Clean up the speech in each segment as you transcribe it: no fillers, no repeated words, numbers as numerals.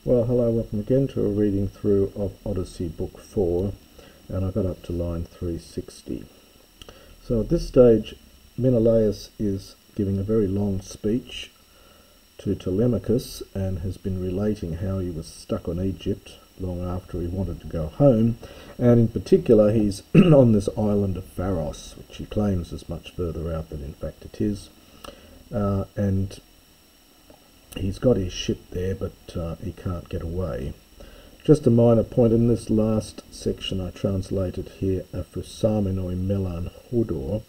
Well, hello, welcome again to a reading through of Odyssey Book 4, and I got up to line 360. So at this stage, Menalaus is giving a very long speech to Telemachus and has been relating how he was stuck on Egypt long after he wanted to go home, and in particular he's on this island of Pharos, which he claims is much further out than in fact it is, and he's got his ship there, but he can't get away. Just a minor point, in this last section I translated here a Phusaminoi Melan Hodor,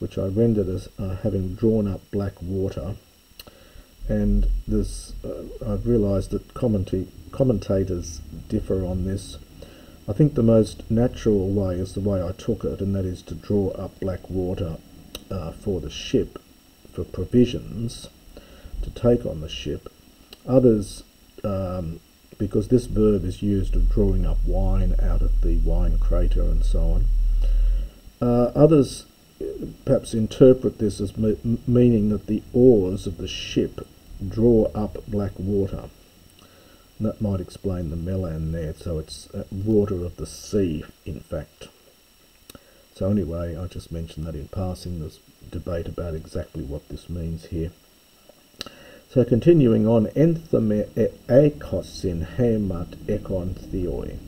which I rendered as having drawn up black water. And this, I've realised that commentators differ on this. I think the most natural way is the way I took it, and that is to draw up black water for the ship, for provisions to take on the ship. Others, because this verb is used of drawing up wine out of the wine crater and so on. Others perhaps interpret this as meaning that the oars of the ship draw up black water. And that might explain the melan there, so it's water of the sea, in fact. So anyway, I just mentioned that in passing. There's debate about exactly what this means here. So continuing on, enthame ekosin hemat ekon theoi.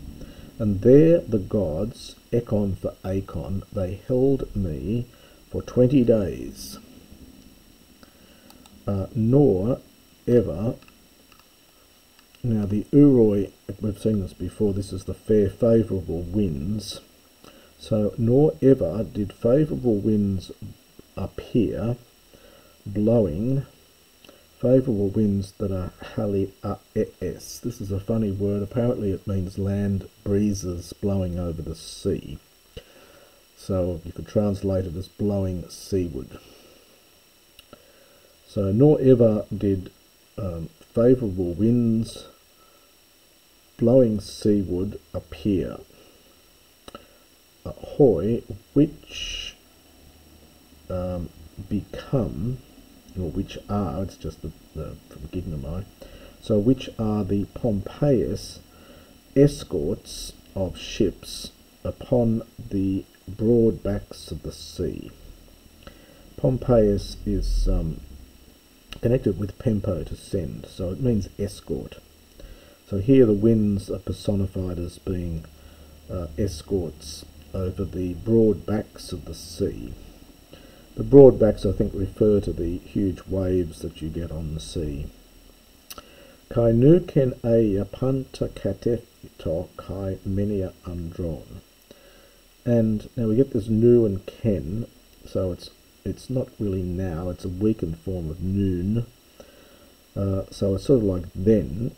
And there the gods, ekon for akon, they held me for 20 days. Nor ever, now the uroi, we've seen this before, this is the fair favourable winds. So nor ever did favourable winds appear, blowing, favourable winds that are hali-a-es. This is a funny word. Apparently it means land breezes blowing over the sea. So you could translate it as blowing seaward. So nor ever did favourable winds blowing seaward appear. Hoi, which become, or which are, it's just the gignomai, so which are the Pompeius escorts of ships upon the broad backs of the sea. Pompeius is connected with pempo, to send, so it means escort. So here the winds are personified as being escorts over the broad backs of the sea. The broad backs, I think, refer to the huge waves that you get on the sea. Kai nu ken eia panta katefito kai menia undrawn. And now we get this nu and ken, so it's not really now, it's a weakened form of noon. So it's sort of like then,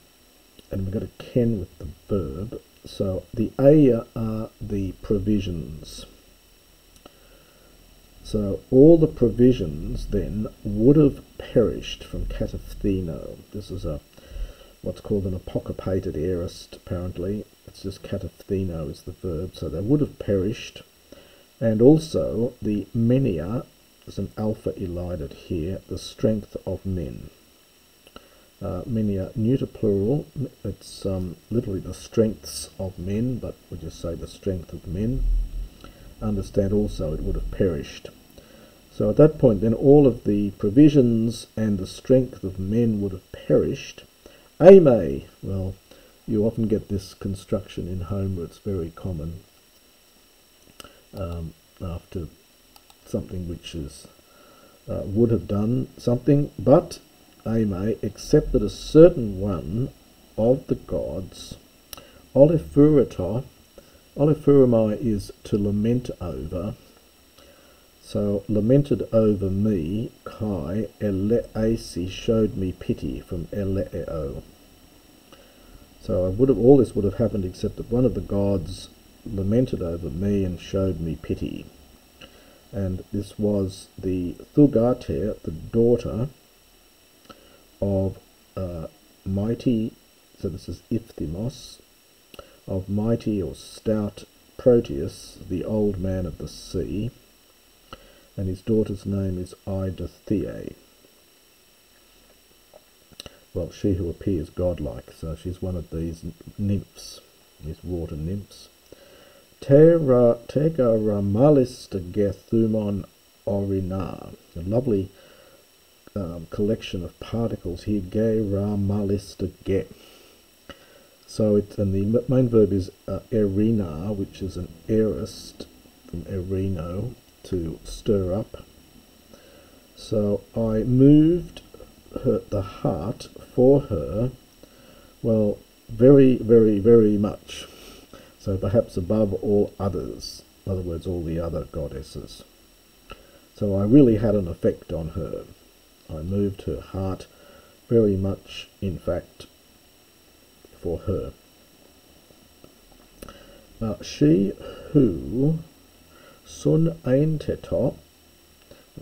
and we've got a ken with the verb. So the eia are the provisions. So all the provisions then would have perished from kataphtheno. This is what's called an apocopated aorist, apparently. It's just kataphtheno is the verb, so they would have perished. And also the menia, there's an alpha elided here, the strength of men. Menia neuter plural, it's literally the strengths of men, but we just say the strength of men. Understand also it would have perished. So at that point then all of the provisions and the strength of men would have perished. Ame, well, you often get this construction in Homer, it's very common after something which is would have done something, but ame, except that a certain one of the gods, olephurata, olephuromai is to lament over, so lamented over me, kai eleasi, showed me pity, from eleo. So all this would have happened except that one of the gods lamented over me and showed me pity. And this was the Thugate, the daughter of mighty, so this is Iphthimos, of mighty or stout Proteus, the old man of the sea, and his daughter's name is Eidothea. well, she who appears godlike. So she's one of these nymphs, these water nymphs. Tegaramalis orina. A lovely collection of particles here. Ge. So it's, and the main verb is erina, which is an aorist from erino, to stir up. So I moved the heart for her, well, very, very, very much. So perhaps above all others, in other words, all the other goddesses. So I really had an effect on her. I moved her heart very much, in fact, for her. She who sun einteto,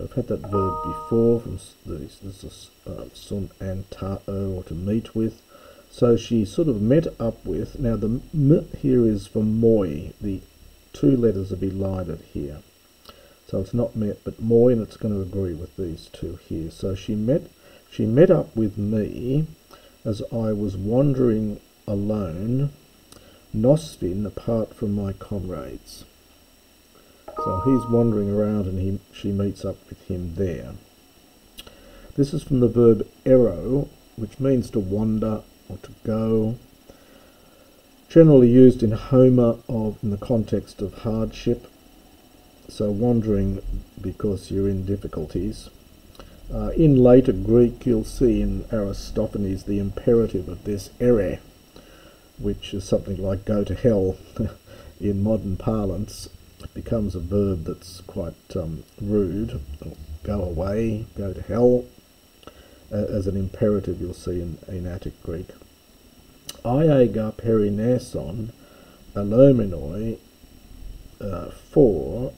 I've had that verb before, from this is sun antao, or to meet with. So she sort of met up with, now the m here is for moi, the two letters are elided here. So it's not met, but moi, and it's going to agree with these two here. So she met up with me as I was wandering alone, Nosvin, apart from my comrades. So he's wandering around and she meets up with him there. This is from the verb ero, which means to wander or to go. Generally used in Homer in the context of hardship. So wandering because you're in difficulties. In later Greek, you'll see in Aristophanes the imperative of this ere, which is something like go to hell. In modern parlance, it becomes a verb that's quite rude. Go away, go to hell, as an imperative you'll see in Attic Greek. Iega perineson alomenoi, for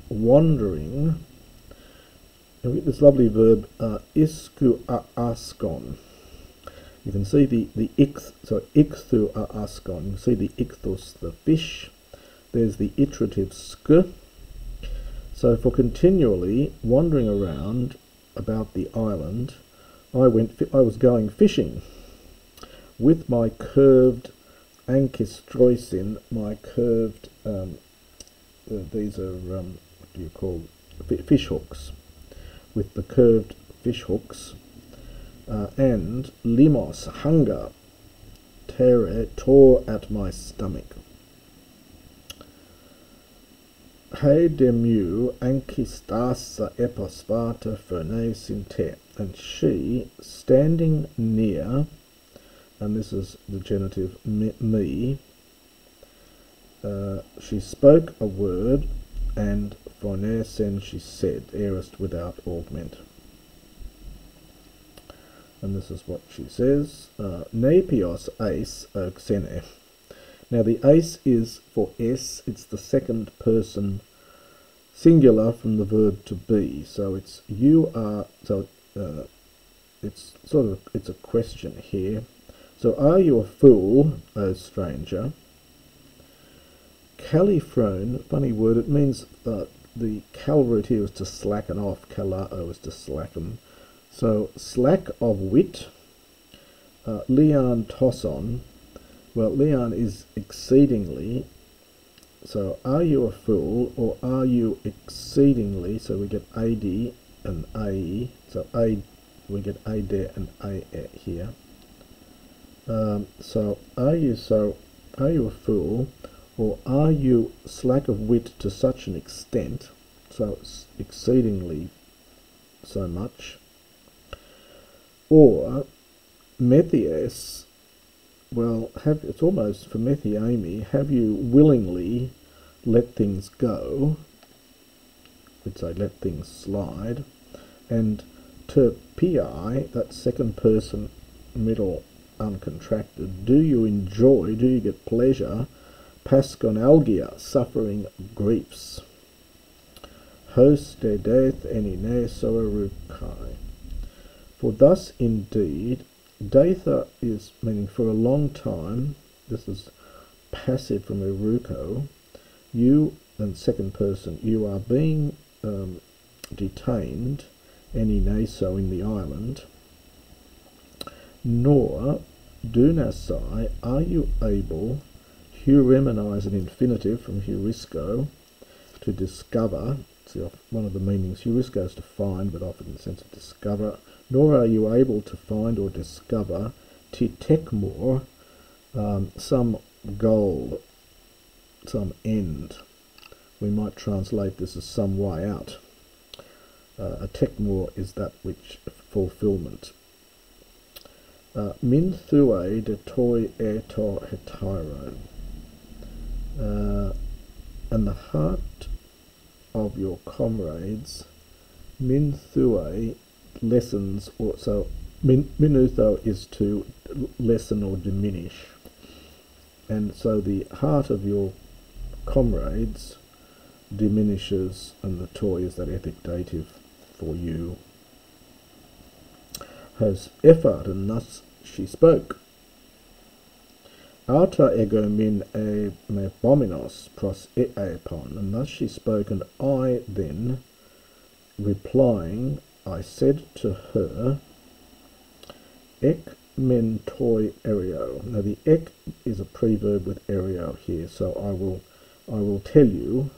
wandering. And we get this lovely verb isku askon. You can see the ichthu askon. You can see the ichthus, the fish. There's the iterative sk. So for continually wandering around about the island, I was going fishing with my curved ankistroisin, my curved, these are, what do you call, fish hooks, with the curved fish hooks, and limos, hunger, tore at my stomach. He demu ankistasa eposvata phronesinte, and she, standing near, and this is the genitive me, she spoke a word, and phronesen she said, aorist without augment. And this is what she says, Nepios ace oxene. Now the ace is for s, it's the second person singular from the verb to be, so it's you are, so it's a question here. So are you a fool, O stranger? Califrone, funny word, it means the cal root here is to slacken off, kalao is to slacken. So slack of wit, lian tosson. Well, lian is exceedingly, so are you a fool, or are you exceedingly, so we get ad and ae, so we get ad and ae here. So are you a fool, or are you slack of wit to such an extent, so exceedingly so much, or methies, well, it's almost for methiami, have you willingly let things go, we'd say let things slide, and terpii, that second person middle uncontracted, do you enjoy, do you get pleasure, pasconalgia, suffering griefs, host de death enine soerukai. For thus indeed, Datha is meaning for a long time, this is passive from eruko, you, and second person, you are being detained, any naso in the island, nor dunasai, are you able, heuremini is an infinitive from heurisco, to discover. See, one of the meanings, heurisco is to find, but often in the sense of discover, nor are you able to find or discover titekmor, some goal, some end. We might translate this as some way out. A tekmor is that which fulfillment. Min thue de toi eto hetairon. And the heart of your comrades, min thue, lessens, or so minutho is to lessen or diminish, and so the heart of your comrades diminishes, and the toi is that ethic dative for you. Has effort, and thus she spoke. Auta ego min e me bominos pros eapon, and thus she spoke, and I then, replying, I said to her, ek men toi ereo. Now the ek is a preverb with ereo here, so I will tell you,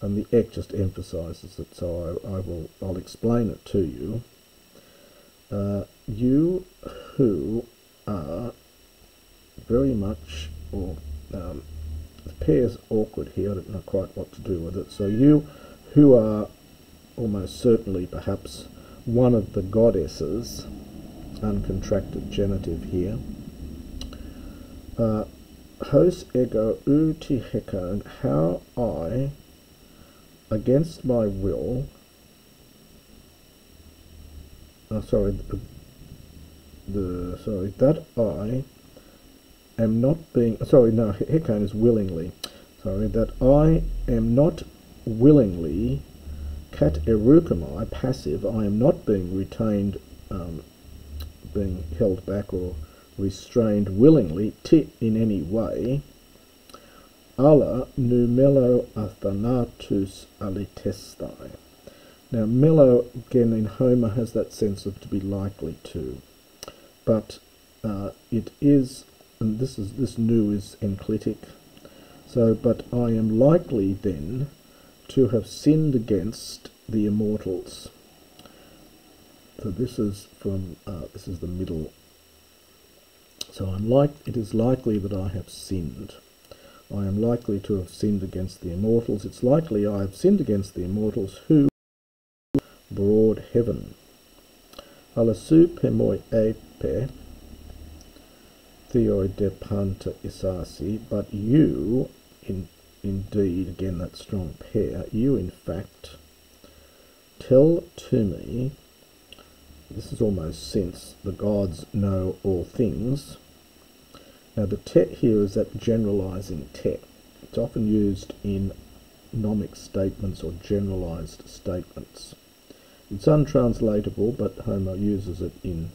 and the ek just emphasizes it, so I'll explain it to you. You who are very much, or the pair's awkward here, I don't know quite what to do with it. So you who are almost certainly perhaps one of the goddesses, uncontracted genitive here, hos ego uti hekon, how I, against my will, that I am not being, hekon is willingly, that I am not willingly, kat erukamai, passive, I am not being retained, being held back or restrained willingly, in any way, alla numelo athanatus alitestai. Now, melo, again, in Homer has that sense of to be likely to, but it is, and this nu is enclitic, so, but I am likely then to have sinned against the immortals. So this is from, this is the middle. So it is likely that I have sinned. I am likely to have sinned against the immortals. It's likely I have sinned against the immortals who broad heaven. Alasu pemoi epe theoi depanta isasi, but you, indeed, again that strong pair, you in fact tell to me, this is almost since the gods know all things. Now the te here is that generalizing te. It's often used in nomic statements or generalized statements. It's untranslatable, but Homer uses it in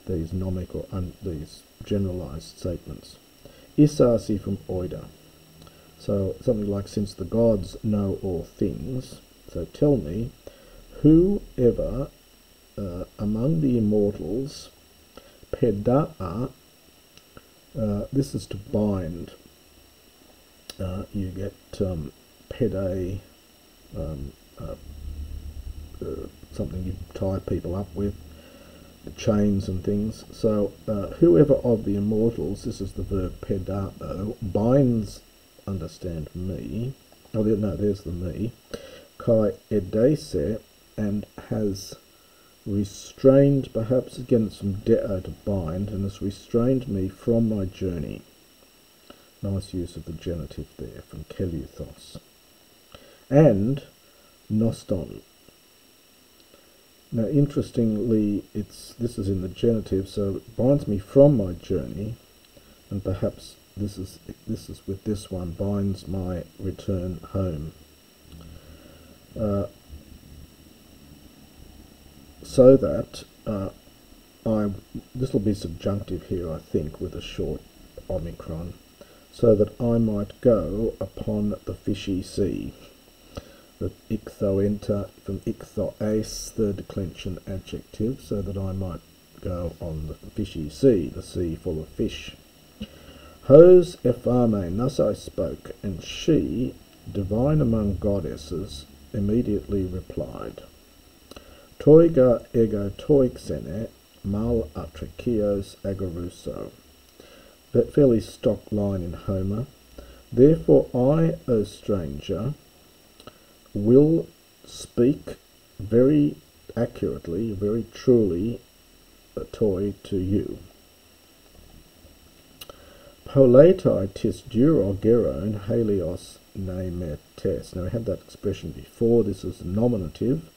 these nomic or these generalized statements. Isasi from oida. So something like, since the gods know all things, so tell me, whoever among the immortals, peda'a, this is to bind. You get pede, something you tie people up with, chains and things. So whoever of the immortals, this is the verb pedao, binds, understand me, oh no, there's the me, kai edese, and has restrained, perhaps again some deo to bind, and has restrained me from my journey. Nice use of the genitive there, from keleuthos. And noston. Now interestingly, this is in the genitive, so it binds me from my journey, and perhaps this is with this one, binds my return home. So that this will be subjunctive here, I think, with a short omicron, so that I might go upon the fishy sea. The ichthoenter from ichthoas, third declension adjective, so that I might go on the fishy sea, the sea full of fish. Hos Ephame, thus I spoke, and she, divine among goddesses, immediately replied, Toiga ego toixene mal atrachios agaruso. That fairly stock line in Homer. Therefore I, O stranger, will speak very accurately, very truly, toi to you. Poletai tis duro geron helios nemetes. Now we had that expression before. This is nominative,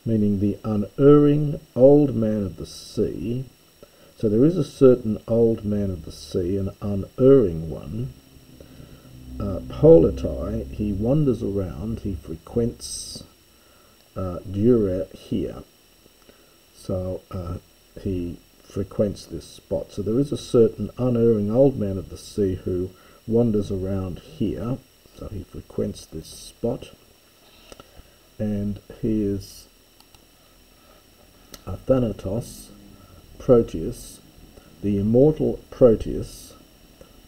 meaning the unerring old man of the sea. So there is a certain old man of the sea, an unerring one. Poletai, he wanders around, he frequents dura here. So he frequents this spot. So there is a certain unerring old man of the sea who wanders around here. So he frequents this spot. And he is Thanatos, Proteus, the immortal Proteus,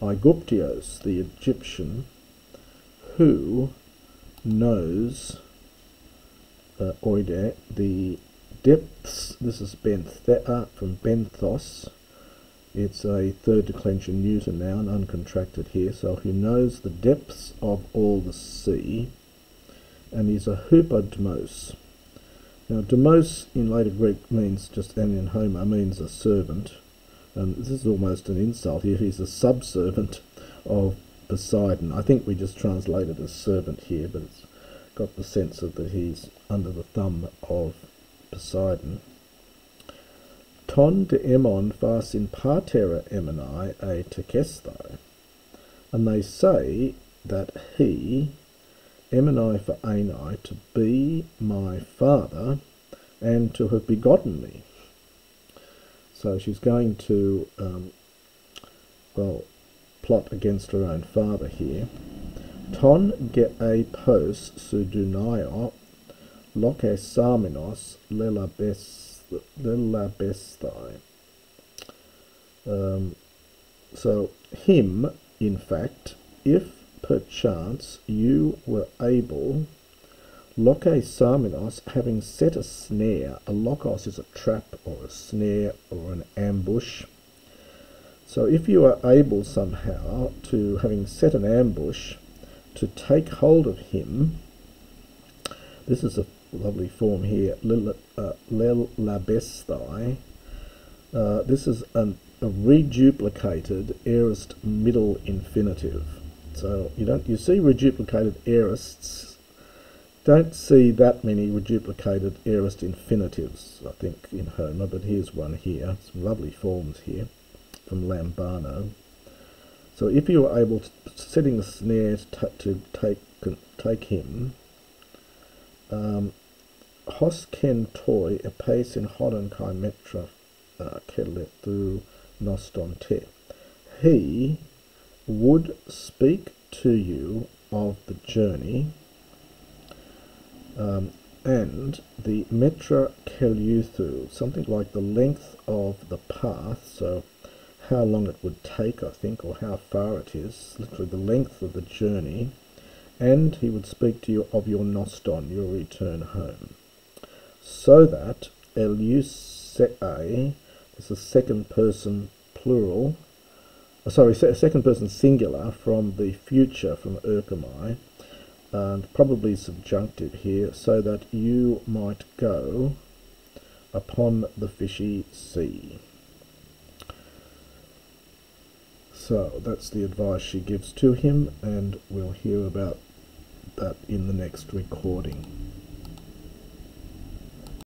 Aiguptios, the Egyptian, who knows oide, the depths. This is benthea from benthos. It's a third declension neuter noun, uncontracted here. So he knows the depths of all the sea, and he's a hupadmos. Now demos in later Greek means just, and in Homer means a servant, and this is almost an insult here. He's a subservient of Poseidon. I think we just translated as servant here, but it's got the sense of that he's under the thumb of Poseidon. Ton de emon fas in partera emini a tekestai. And they say that he, emini for ani, to be my father and to have begotten me. So she's going to, plot against her own father here. Ton ge a pos sudunaio loke saminos lelabestai. So him, in fact, if perchance you were able, loke saminos, having set a snare. A lokos is a trap or a snare or an ambush. So if you are able somehow to, having set an ambush, to take hold of him, this is a lovely form here, lelabestai. This is a reduplicated aorist middle infinitive. So you see reduplicated aorists, don't see that many reduplicated aorist infinitives, I think, in Homer, but here's one here. Some lovely forms here from Lambano. So if you are able to, setting a snare to take him, hos ken toi epeis in hodon kai metra kelet through noston te. He would speak to you of the journey, and the metra keliuthu, something like the length of the path, so how long it would take, I think, or how far it is, literally the length of the journey, and he would speak to you of your noston, your return home. So that eleusei is a second person plural, second person singular from the future, from erchomai, and probably subjunctive here, so that you might go upon the fishy sea. So that's the advice she gives to him, and we'll hear about that in the next recording.